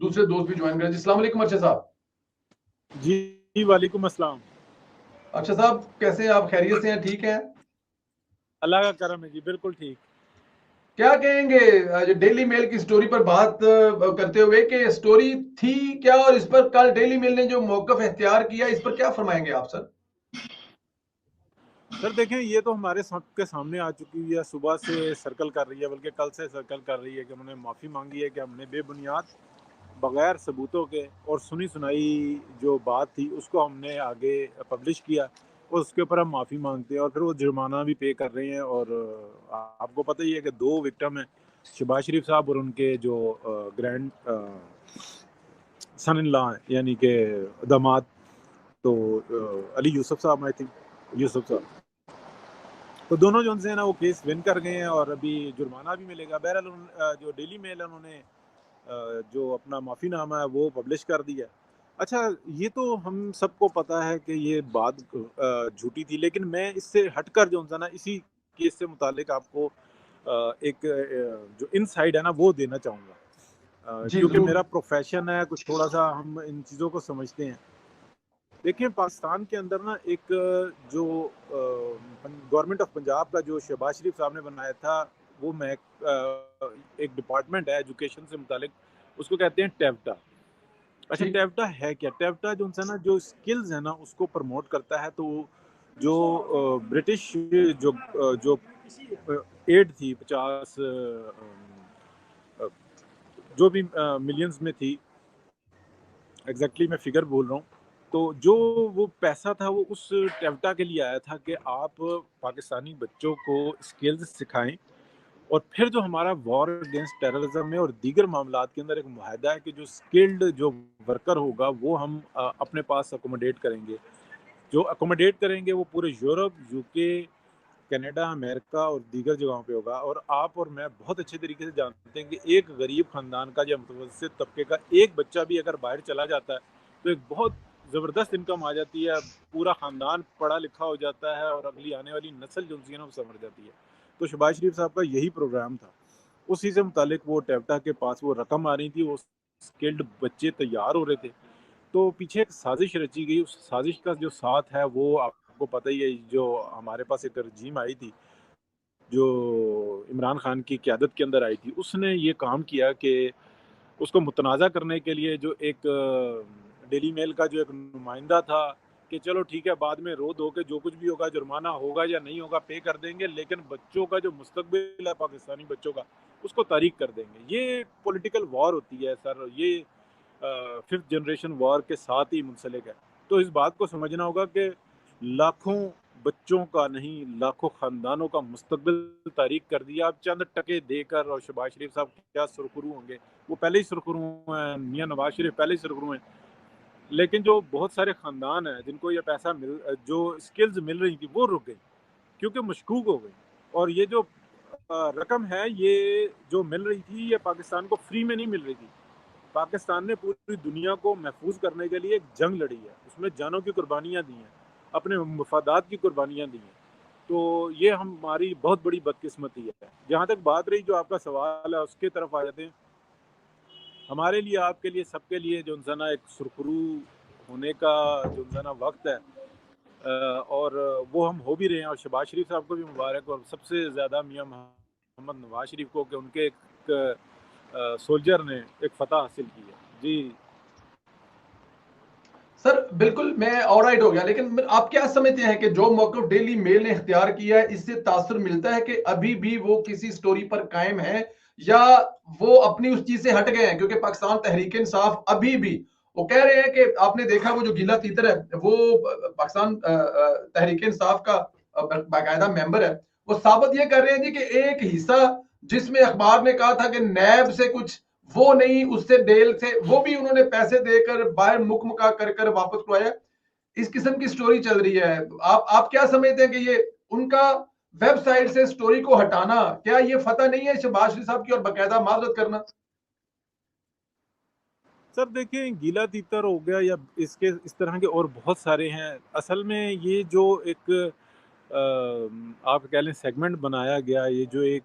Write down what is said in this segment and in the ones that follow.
दूसरे दोस्त भी ज्वाइन करें। जी, अस्सलाम वालेकुम अर्शद साहब। जी वालेकुम अस्सलाम। अर्शद साहब कैसे हैं आप? खैरियत से हैं? ठीक हैं? अल्लाह का करम है जी, बिल्कुल ठीक। क्या कहेंगे डेली मेल की स्टोरी पर बात करते हुए कि स्टोरी थी क्या, और इस पर कल डेली मेल ने जो मौकफ इख्तियार किया, इस पर क्या फरमाएंगे आप सर? सर देखें, ये तो हमारे सबके सामने आ चुकी है, सुबह से सर्कल कर रही है, बल्कि कल से सर्कल कर रही है कि उन्होंने माफ़ी मांगी है कि हमने बेबुनियाद बगैर सबूतों के और सुनी सुनाई जो बात थी उसको हमने आगे पब्लिश किया, और उसके ऊपर हम माफ़ी मांगते हैं और फिर वो जुर्माना भी पे कर रहे हैं। और आपको पता ही है कि दो विक्टिम हैं, शहबाज शरीफ साहब और उनके जो ग्रैंड सन इन लॉ हैं, यानी कि दामाद, तो अली यूसुफ साहब, आई थिंक यूसुफ साहब। तो दोनों जो है ना वो केस विन कर गए हैं और अभी जुर्माना भी मिलेगा। बहरहाल जो डेली मेल है उन्होंने जो अपना माफ़ीनामा है वो पब्लिश कर दिया। अच्छा, ये तो हम सबको पता है कि ये बात झूठी थी, लेकिन मैं इससे हटकर जो है ना इसी केस से मुतालिक आपको एक जो इनसाइड है ना वो देना चाहूँगा, जी क्योंकि जरूर। मेरा प्रोफेशन है, कुछ थोड़ा सा हम इन चीज़ों को समझते हैं। देखिए, पाकिस्तान के अंदर ना एक जो गवर्नमेंट ऑफ पंजाब का जो शहबाज शरीफ साहब ने बनाया था, वो मैं एक डिपार्टमेंट है एजुकेशन से मुतालिक, उसको कहते हैं टेवटा। अच्छा, ठीक। टेवटा है क्या? टेवटा जो है ना जो स्किल्स है ना उसको प्रमोट करता है। तो जो ब्रिटिश जो जो एड थी 50 जो भी मिलियंस में थी, एग्जैक्टली मैं फिगर बोल रहा हूँ। तो जो वो पैसा था वो उस टेवटा के लिए आया था कि आप पाकिस्तानी बच्चों को स्किल्स सिखाएं, और फिर जो हमारा वॉर अगेंस्ट टेररिज्म में और दीगर मामलात के अंदर एक मुआहदा है कि जो स्किल्ड जो वर्कर होगा वो हम अपने पास अकोमोडेट करेंगे। जो अकोमोडेट करेंगे वो पूरे यूरोप, यूके, कनाडा, अमेरिका और दीगर जगहों पे होगा। और आप और मैं बहुत अच्छे तरीके से जानते हैं कि एक गरीब ख़ानदान का या मुतवस्सित तबके का एक बच्चा भी अगर बाहर चला जाता है तो एक बहुत ज़बरदस्त इनकम आ जाती है, पूरा ख़ानदान पढ़ा लिखा हो जाता है और अगली आने वाली नस्ल जो है ना वो संवर जाती है। तो शहबाज शरीफ साहब का यही प्रोग्राम था। उसी से मुतालिक वो टेवटा के पास वो रकम आ रही थी, वो स्किल्ड बच्चे तैयार हो रहे थे। तो पीछे एक साजिश रची गई, उस साजिश का जो साथ है वो आपको पता ही है। जो हमारे पास एक रजीम आई थी, जो इमरान खान की क़यादत के अंदर आई थी, उसने ये काम किया कि उसको मुतनाज़ा करने के लिए जो एक डेली मेल का जो एक नुमाइंदा था कि चलो ठीक है, बाद में रो धो के जो कुछ भी होगा, जुर्माना होगा या नहीं होगा पे कर देंगे, लेकिन बच्चों का जो मुस्तकबिल है पाकिस्तानी बच्चों का, उसको तारीक कर देंगे। ये पॉलिटिकल वॉर होती है सर, ये फिफ्थ जनरेशन वॉर के साथ ही मुंसलिक है। तो इस बात को समझना होगा कि लाखों बच्चों का नहीं, लाखों खानदानों का मुस्तकबिल तारीक कर दिया। आप चंद टके देकर, और शहबाज शरीफ साहब क्या सुरखरू होंगे, वो पहले ही सुरखरू हैं, मियाँ नवाज शरीफ पहले ही सुरखरू हैं। लेकिन जो बहुत सारे खानदान हैं जिनको ये पैसा मिल, जो स्किल्स मिल रही थी वो रुक गई, क्योंकि मशकूक हो गई। और ये जो रकम है ये जो मिल रही थी, ये पाकिस्तान को फ्री में नहीं मिल रही थी। पाकिस्तान ने पूरी दुनिया को महफूज करने के लिए एक जंग लड़ी है, उसमें जानों की कुर्बानियाँ दी हैं, अपने मफादात की कुर्बानियाँ दी हैं। तो ये हमारी बहुत बड़ी बदकिस्मती है। जहाँ तक बात रही जो आपका सवाल है उसके तरफ आ जाते हैं। हमारे लिए, आपके लिए, सबके लिए जो है ना एक सुरखरू होने का जो है ना वक्त है, और वो हम हो भी रहे हैं। और शहबाज शरीफ साहब को भी मुबारक, और सबसे ज़्यादा मियाँ मोहम्मद नवाज शरीफ को कि उनके एक सोल्जर ने एक फतह हासिल की है। जी सर बिल्कुल, मैं ऑलराइट हो गया, लेकिन आप क्या समझते हैं कि जो मौक़िफ़ डेली मेल ने इख्तियार किया है, इससे तासुर मिलता है कि अभी भी वो किसी स्टोरी पर कायम है, या वो अपनी उस चीज से हट गए हैं? क्योंकि पाकिस्तान तहरीक इंसाफ अभी भी वो कह रहे हैं कि आपने देखा वो जो गीला तीतर है, वो पाकिस्तान तहरीक इंसाफ का बाकायदा मेंबर है। वो साबित ये कर रहे हैं जी कि एक हिस्सा जिसमें अखबार ने कहा था कि नैब से कुछ, वो नहीं, उससे डेल से, वो भी उन्होंने पैसे देकर बाहर मुकमुका कर कर वापस करवाया। इस किस्म की स्टोरी चल रही है। आप क्या समझते हैं कि ये उनका वेबसाइट से स्टोरी को हटाना, क्या ये फतह नहीं है शहबाज शरीफ साहब की, और बाकायदा माजरत करना? सर, देखिए, गीला तीतर हो गया या इसके इस तरह के और बहुत सारे हैं। असल में ये जो एक आप कह लें सेगमेंट बनाया गया, ये जो एक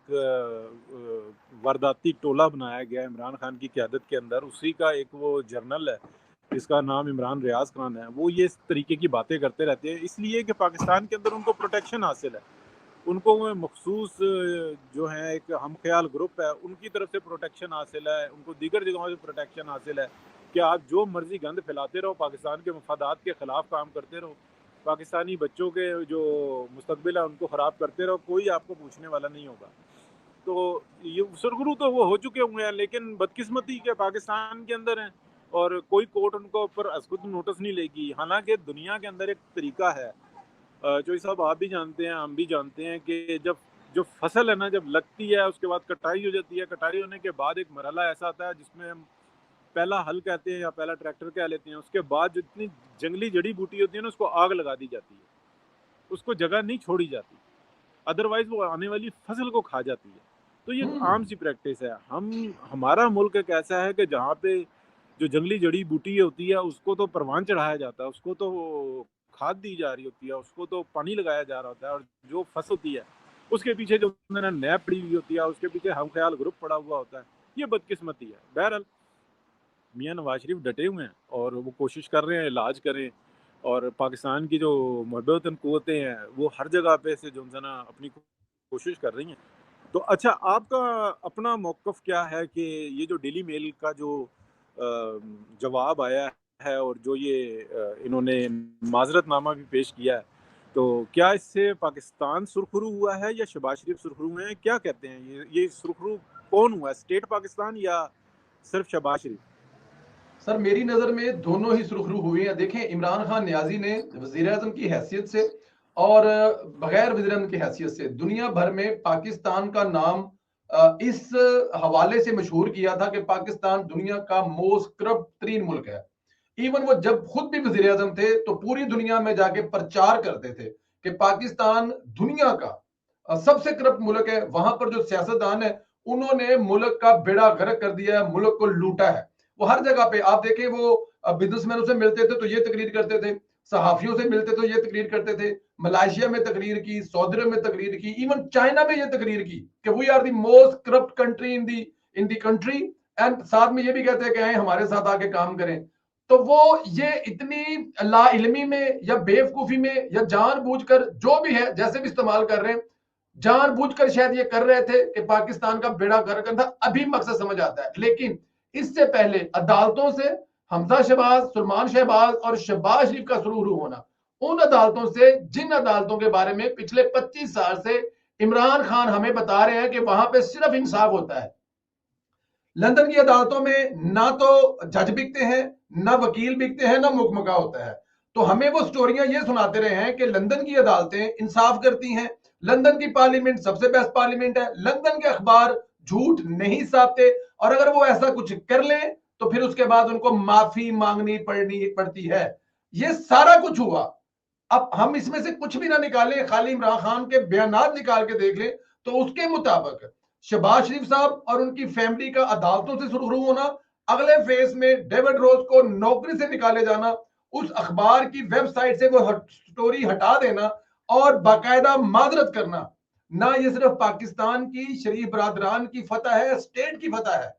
वारदाती टोला बनाया गया इमरान खान की क़यादत के अंदर, उसी का एक वो जर्नल है जिसका नाम इमरान रियाज खान है, वो ये इस तरीके की बातें करते रहते हैं, इसलिए कि पाकिस्तान के अंदर उनको प्रोटेक्शन हासिल है। उनको मखसूस जो है एक हम ख्याल ग्रुप है, उनकी तरफ से प्रोटेक्शन हासिल है, उनको दीगर जगहों से प्रोटेक्शन हासिल है कि आप जो मर्जी गंद फैलाते रहो, पाकिस्तान के मफादात के ख़िलाफ़ काम करते रहो, पाकिस्तानी बच्चों के जो मुस्तकबिल है उनको ख़राब करते रहो, कोई आपको पूछने वाला नहीं होगा। तो ये सुरखरू तो वो हो चुके हुए हैं, लेकिन बदकिस्मती के पाकिस्तान के अंदर हैं और कोई कोर्ट उनको ऊपर खुद नोटिस नहीं लेगी। हालांकि दुनिया के अंदर एक तरीका है, जो साहब आप भी जानते हैं, हम भी जानते हैं कि जब जो फसल है ना, जब लगती है उसके बाद कटाई हो जाती है, कटाई होने के बाद एक मरहला ऐसा आता है जिसमें हम पहला हल कहते हैं या पहला ट्रैक्टर कह लेते हैं, उसके बाद जितनी जंगली जड़ी बूटी होती है ना, उसको आग लगा दी जाती है, उसको जगह नहीं छोड़ी जाती, अदरवाइज वो आने वाली फसल को खा जाती है। तो ये आम सी प्रैक्टिस है। हमारा मुल्क एक ऐसा है कि जहाँ पे जो जंगली जड़ी बूटी होती है उसको तो परवान चढ़ाया जाता है, उसको तो खाद दी जा रही होती है, उसको तो पानी लगाया जा रहा होता है, और जो फसल होती है उसके पीछे जो नैब पड़ी हुई होती है, उसके पीछे हम ख्याल ग्रुप पड़ा हुआ होता है। ये बदकिस्मती है। बहरहाल मियाँ नवाज शरीफ डटे हुए हैं और वो कोशिश कर रहे हैं इलाज करें, और पाकिस्तान की जो मुहब्बतन क़ुव्वतें हैं वो हर जगह पे से जो है ना अपनी कोशिश कर रही हैं। तो अच्छा, आपका अपना मौक़िफ़ क्या है कि ये जो डेली मेल का जो जवाब आया है और जो ये इन्होंने माज़रतनामा भी पेश किया है, तो क्या इससे पाकिस्तान सुरखरू हुआ है या शहबाज शरीफ सुरखरू हुए हैं? क्या कहते हैं ये सुरखरू कौन हुआ है, स्टेट पाकिस्तान या सिर्फ शहबाज शरीफ? सर मेरी नजर में दोनों ही सुरखरू हुए हैं। देखें, इमरान खान नियाजी ने वजीर आजम की हैसियत से और बगैर वजीर आजम की हैसियत से दुनिया भर में पाकिस्तान का नाम इस हवाले से मशहूर किया था कि पाकिस्तान दुनिया का मोस्ट करप्ट तरीन मुल्क है। इवन वो जब खुद भी वजीर आजम थे तो पूरी दुनिया में जाके प्रचार करते थे कि पाकिस्तान दुनिया का सबसे करप्ट मुल्क है। वहां पर जो सियासतदान है उन्होंने मुल्क का बेड़ा गर्क कर दिया है, मुल्क को लूटा है। वो हर जगह पे आप देखें, वो बिजनेसमैनों से मिलते थे तो ये तकरीर करते थे, सहाफियों से मिलते तो ये तकरीर करते थे, मलेशिया में तकरीर की, सऊदी अरब में तकरीर की, इवन चाइना में ये तकरीर की कि we are the most corrupt country in the country, and साथ में ये भी कहते हैं कि आए हमारे साथ आके काम करें। तो वो ये इतनी लाइल्मी में या बेवकूफी में या जानबूझकर जो भी है जैसे भी इस्तेमाल कर रहे हैं, जानबूझकर शायद ये कर रहे थे कि पाकिस्तान का बेड़ा गर्क करना। अभी मकसद समझ आता है, लेकिन इससे पहले अदालतों से हमजा शहबाज, सुलेमान शहबाज और शहबाज शरीफ का शुरू होना, उन अदालतों से जिन अदालतों के बारे में पिछले 25 साल से इमरान खान हमें बता रहे हैं कि वहां पे सिर्फ इंसाफ होता है। लंदन की अदालतों में ना तो जज बिकते हैं, ना वकील बिकते हैं, ना मुकमका होता है। तो हमें वो स्टोरियां ये सुनाते रहे हैं कि लंदन की अदालतें इंसाफ करती हैं, लंदन की पार्लियामेंट सबसे बेस्ट पार्लियामेंट है, लंदन के अखबार झूठ नहीं साधते, और अगर वो ऐसा कुछ कर लें तो फिर उसके बाद उनको माफी मांगनी पड़ती है। ये सारा कुछ हुआ। अब हम इसमें से कुछ भी ना निकालें, खाली इमरान खान के बयानात निकाल के देख लें तो उसके मुताबिक शहबाज शरीफ साहब और उनकी फैमिली का अदालतों से शुरू होना, अगले फेज में डेविड रोज को नौकरी से निकाले जाना, उस अखबार की वेबसाइट से वो स्टोरी हटा देना और बाकायदा माजरत करना। ना ये सिर्फ पाकिस्तान की शरीफ बरादरान की फतह है, स्टेट की फतह है,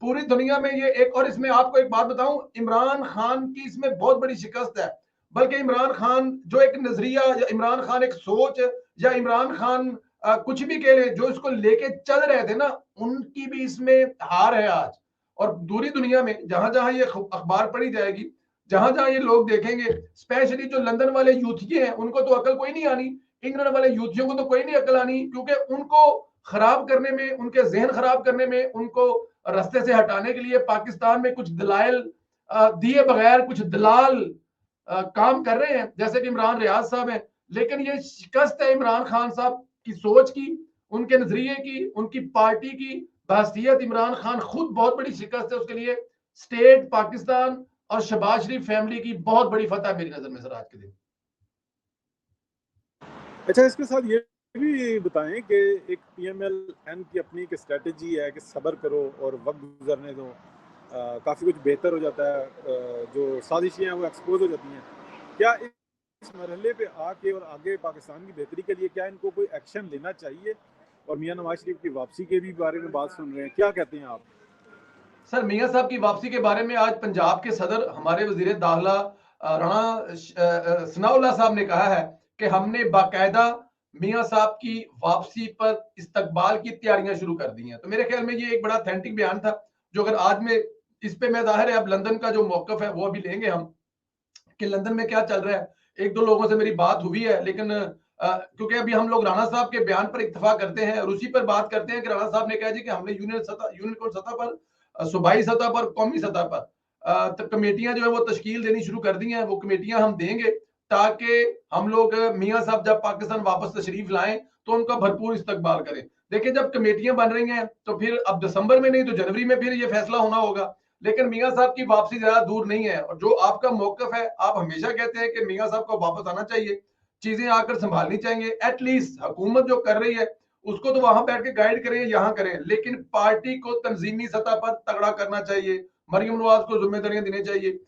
पूरी दुनिया में ये एक। और इसमें आपको एक बात बताऊं, इमरान खान की इसमें बहुत बड़ी शिकस्त है। बल्कि इमरान खान जो एक नजरिया या इमरान खान एक सोच या इमरान खान कुछ भी कह रहे, जो इसको लेके चल रहे थे ना, उनकी भी इसमें हार है आज। और पूरी दुनिया में जहां जहां ये अखबार पढ़ी जाएगी, जहां जहां ये लोग देखेंगे, स्पेशली जो लंदन वाले यूथिये हैं, उनको तो अकल कोई नहीं आनी, इंग्लैंड वाले यूथियों को तो कोई नहीं अकल आनी, क्योंकि उनको खराब करने में, उनके जहन खराब करने में, उनको रास्ते से हटाने के लिए पाकिस्तान में कुछ दलाइल दिए बगैर कुछ दलाल काम कर रहे हैं, जैसे कि इमरान रियाज साहब हैं। लेकिन ये शिकस्त है इमरान खान साहब की सोच की, उनके नजरिए की, उनकी पार्टी की बहसीयत इमरान खान खुद बहुत बड़ी शिकस्त है उसके लिए। स्टेट पाकिस्तान और शहबाज शरीफ फैमिली की बहुत बड़ी फतह मेरी नजर में सर आज के दिन। अच्छा, इसके साथ ये भी बताएं कि एक पीएमएल-एन की अपनी एक स्ट्रेटजी है कि सब्र करो और वक्त गुजरने दो, काफ़ी कुछ बेहतर हो जाता है, जो साजिशें हैं वो एक्सपोज हो जाती हैं। क्या इस मरहले पे आके और आगे पाकिस्तान की बेहतरी के लिए क्या इनको कोई एक्शन लेना चाहिए? और मियां नवाज शरीफ की वापसी के भी बारे में बात सुन रहे हैं, क्या कहते हैं आप? सर मियां साहब की वापसी के बारे में आज पंजाब के सदर हमारे वजीर दाखिला राणा सनाउल्लाह साहब ने कहा है कि हमने बाकायदा मियां साहब की वापसी पर इस्तकबाल की तैयारियां शुरू कर दी हैं। तो मेरे ख्याल में ये एक बड़ा ऑथेंटिक बयान था, जो अगर आज में इस पे मैं जाहिर है अब लंदन का जो मौकफ है वो अभी लेंगे हम, कि लंदन में क्या चल रहा है। एक दो लोगों से मेरी बात हुई है, लेकिन क्योंकि अभी हम लोग राणा साहब के बयान पर इत्तेफाक करते हैं और उसी पर बात करते हैं कि राणा साहब ने कहा जी कि हमने यूनियन सतह पर, सूबाई सतह पर, कौमी सतह पर कमेटियां जो है वो तश्कील देनी शुरू कर दी हैं। वो कमेटियां हम देंगे ताकि हम लोग मियां साहब जब पाकिस्तान वापस तशरीफ लाएं तो उनका भरपूर इस्तकबाल करें। देखिए जब कमेटियां बन रही हैं तो फिर अब दिसंबर में नहीं तो जनवरी में फिर ये फैसला होना होगा। लेकिन मियां साहब की वापसी ज्यादा दूर नहीं है, और जो आपका मौकफ है, आप हमेशा कहते हैं कि मियां साहब को वापस आना चाहिए, चीजें आकर संभालनी चाहिए। एटलीस्ट हुकूमत जो कर रही है उसको तो वहां बैठ के गाइड करें, यहाँ करें, लेकिन पार्टी को तंजीमी सतह पर तगड़ा करना चाहिए। मरियम नवाज को जिम्मेदारियां देनी चाहिए।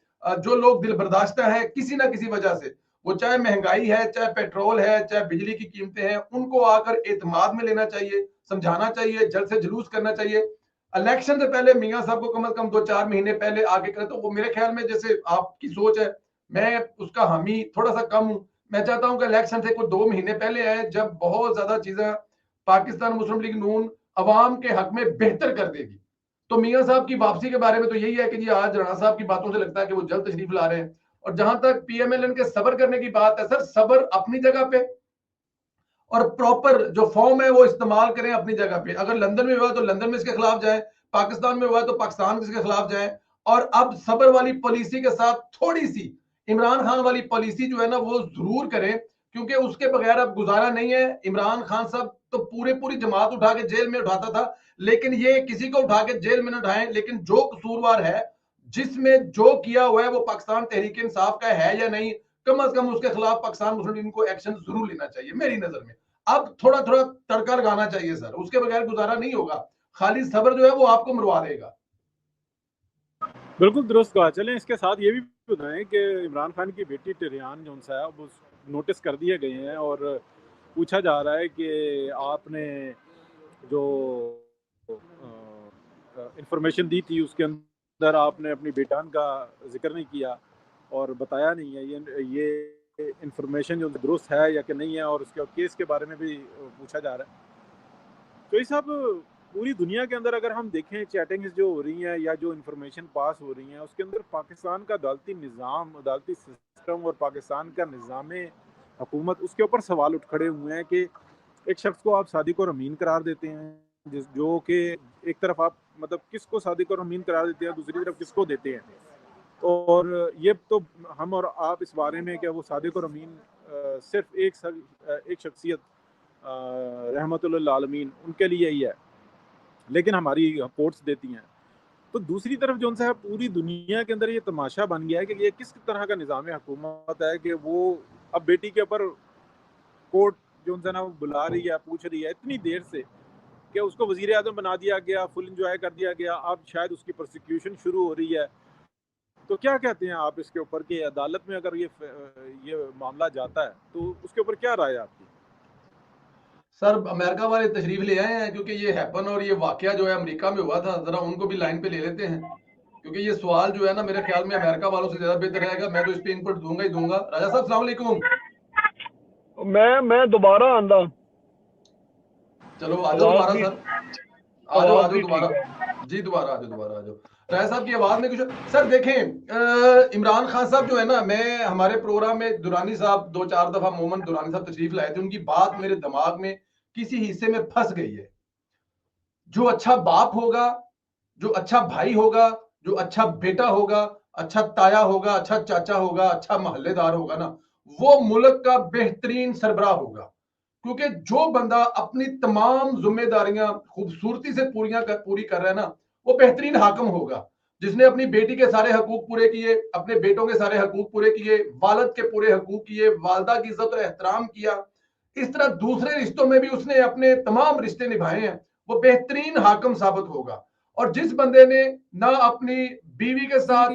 जो लोग दिल बर्दाश्ता है किसी ना किसी वजह से, वो चाहे महंगाई है, चाहे पेट्रोल है, चाहे बिजली की कीमतें हैं, उनको आकर एतमाद में लेना चाहिए, समझाना चाहिए, जल्द से जुलूस करना चाहिए। इलेक्शन से पहले मियां साहब को कम से कम 2-4 महीने पहले आगे करें, तो वो मेरे ख्याल में, जैसे आपकी सोच है, मैं उसका हामी थोड़ा सा कम हूं। मैं चाहता हूं कि इलेक्शन से कुछ 2 महीने पहले आए, जब बहुत ज्यादा चीजें पाकिस्तान मुस्लिम लीग नून अवाम के हक में बेहतर कर देगी। तो मियां साहब की वापसी के बारे में तो यही है कि जी आज राणा साहब की बातों से लगता है कि वो जल्द तशरीफ ला रहे हैं। और जहां तक पीएमएलएन के सबर करने की बात है, सर सबर अपनी जगह पे, और प्रॉपर जो फॉर्म है वो इस्तेमाल करें अपनी जगह पे। अगर लंदन में हुआ तो लंदन में इसके खिलाफ जाए, पाकिस्तान में हुआ तो पाकिस्तान में इसके खिलाफ जाए। और अब सबर वाली पॉलिसी के साथ थोड़ी सी इमरान खान वाली पॉलिसी जो है ना वो जरूर करें, क्योंकि उसके बगैर अब गुजारा नहीं है। इमरान खान साहब तो पूरी जमात उठा के जेल में उठाता था, लेकिन ये किसी को उठा के जेल में न उठाएं, लेकिन जो कसूरवार है, जिसमें जो किया हुआ है वो पाकिस्तान तहरीक इंसाफ का है या नहीं, कम से कम उसके खिलाफ पाकिस्तान मुस्लिम लीग को एक्शन जरूर लेना चाहिए मेरी नजर में। अब थोड़ा थोड़ा तड़का लगाना चाहिए सर, उसके बगैर गुजारा नहीं होगा। खाली सब्र जो है वो आपको मरवा देगा। बिल्कुल दुरुस्त कहा। चलें इसके साथ ये भी बताएं कि इमरान खान की बेटी टिरियान जो है वो नोटिस कर दिए गए हैं और पूछा जा रहा है कि आपने जो इंफॉर्मेशन दी थी उसके अंदर आपने अपनी बेटान का जिक्र नहीं किया और बताया नहीं है। ये इंफॉर्मेशन जो दुरुस्त है या कि नहीं है, और उसके केस के बारे में भी पूछा जा रहा है। तो ये सब पूरी दुनिया के अंदर अगर हम देखें चैटिंग्स जो हो रही हैं या जो इंफॉर्मेशन पास हो रही हैं, उसके अंदर पाकिस्तान का अदालती निज़ाम, अदालती सिस्टम और पाकिस्तान का निज़ाम हुकूमत, उसके ऊपर सवाल उठ खड़े हुए हैं कि एक शख्स को आप सादिक और अमीन करार देते हैं, जो कि एक तरफ आप मतलब किसको सादिक और अमीन करार देते हैं, दूसरी तरफ किसको देते हैं। और ये तो हम और आप इस बारे में कि वो सादिक और अमीन सिर्फ एक शख्सियत रहमतुल्लिल आलमीन उनके लिए ही है, लेकिन हमारी कोर्ट्स देती हैं। तो दूसरी तरफ जो है पूरी दुनिया के अंदर ये तमाशा बन गया है कि ये किस तरह का निज़ाम हुकूमत है कि वो अब बेटी के ऊपर कोर्ट जो है ना वो बुला रही है, पूछ रही है इतनी देर से कि उसको वजीर आज़म बना दिया गया, फुल इंजॉय कर दिया गया, अब शायद उसकी प्रोसिक्यूशन शुरू हो रही है। तो क्या कहते हैं आप इसके ऊपर कि अदालत में अगर ये मामला जाता है तो उसके ऊपर क्या राय है आपकी? सर अमेरिका वाले तशरीफ ले आए हैं, क्योंकि ये हैपन और ये वाकया जो है अमेरिका में हुआ था, जरा उनको भी लाइन पे ले लेते हैं, क्योंकि ये सवाल जो है ना मेरे ख्याल में अमेरिका वालों से ज्यादा बेहतर रहेगा। मैं तो इस पे इनपुट दूंगा ही दूंगा। राजा साहब सलाम अलैकुम। मैं दोबारा आंदा। चलो आ जाओ दोबारा सर, आ जाओ भी दोबारा। ठीक है। जी दोबारा आ जाओ। राय साहब की आवाज में कुछ, सर देखें इमरान खान साहब जो है ना, मैं हमारे प्रोग्राम में दुरानी साहब 2-4 दफा मोहम्मद दुरानी साहब तशरीफ लाए थे, उनकी बात मेरे दिमाग में किसी हिस्से में फंस गई है। जो अच्छा बाप होगा, जो अच्छा भाई होगा, जो अच्छा बेटा होगा, अच्छा ताया होगा, अच्छा चाचा होगा, अच्छा मोहल्लेदार होगा ना, वो मुल्क का बेहतरीन सरबराह होगा। क्योंकि जो बंदा अपनी तमाम जिम्मेदारियां खूबसूरती से पूरी कर रहा है ना, वो बेहतरीन हाकम होगा। जिसने अपनी बेटी के सारे हकूक पूरे किए, अपने बेटों के सारे हकूक पूरे किए, वालिद के पूरे हकूक किए, वालदा की इज्जत और एहतराम किया, इस तरह दूसरे रिश्तों में भी उसने अपने तमाम रिश्ते निभाए हैं, वो बेहतरीन हाकम साबित होगा। और जिस बंदे ने ना अपनी बीवी के साथ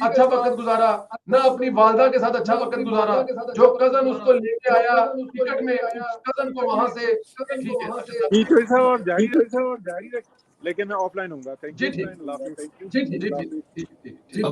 अच्छा वक्त गुजारा, ना अपनी वालदा के साथ अच्छा वक्त गुजारा, जो कजन उसको लेके आया टिकट में, उस कजन को वहां से ठीक है टीचर साहब आप जारी रख, लेकिन मैं ऑफलाइन होऊंगा। Thank ji you. ठीक अल्लाह हाफिज़। जी ठीक जी ठीक ठीक।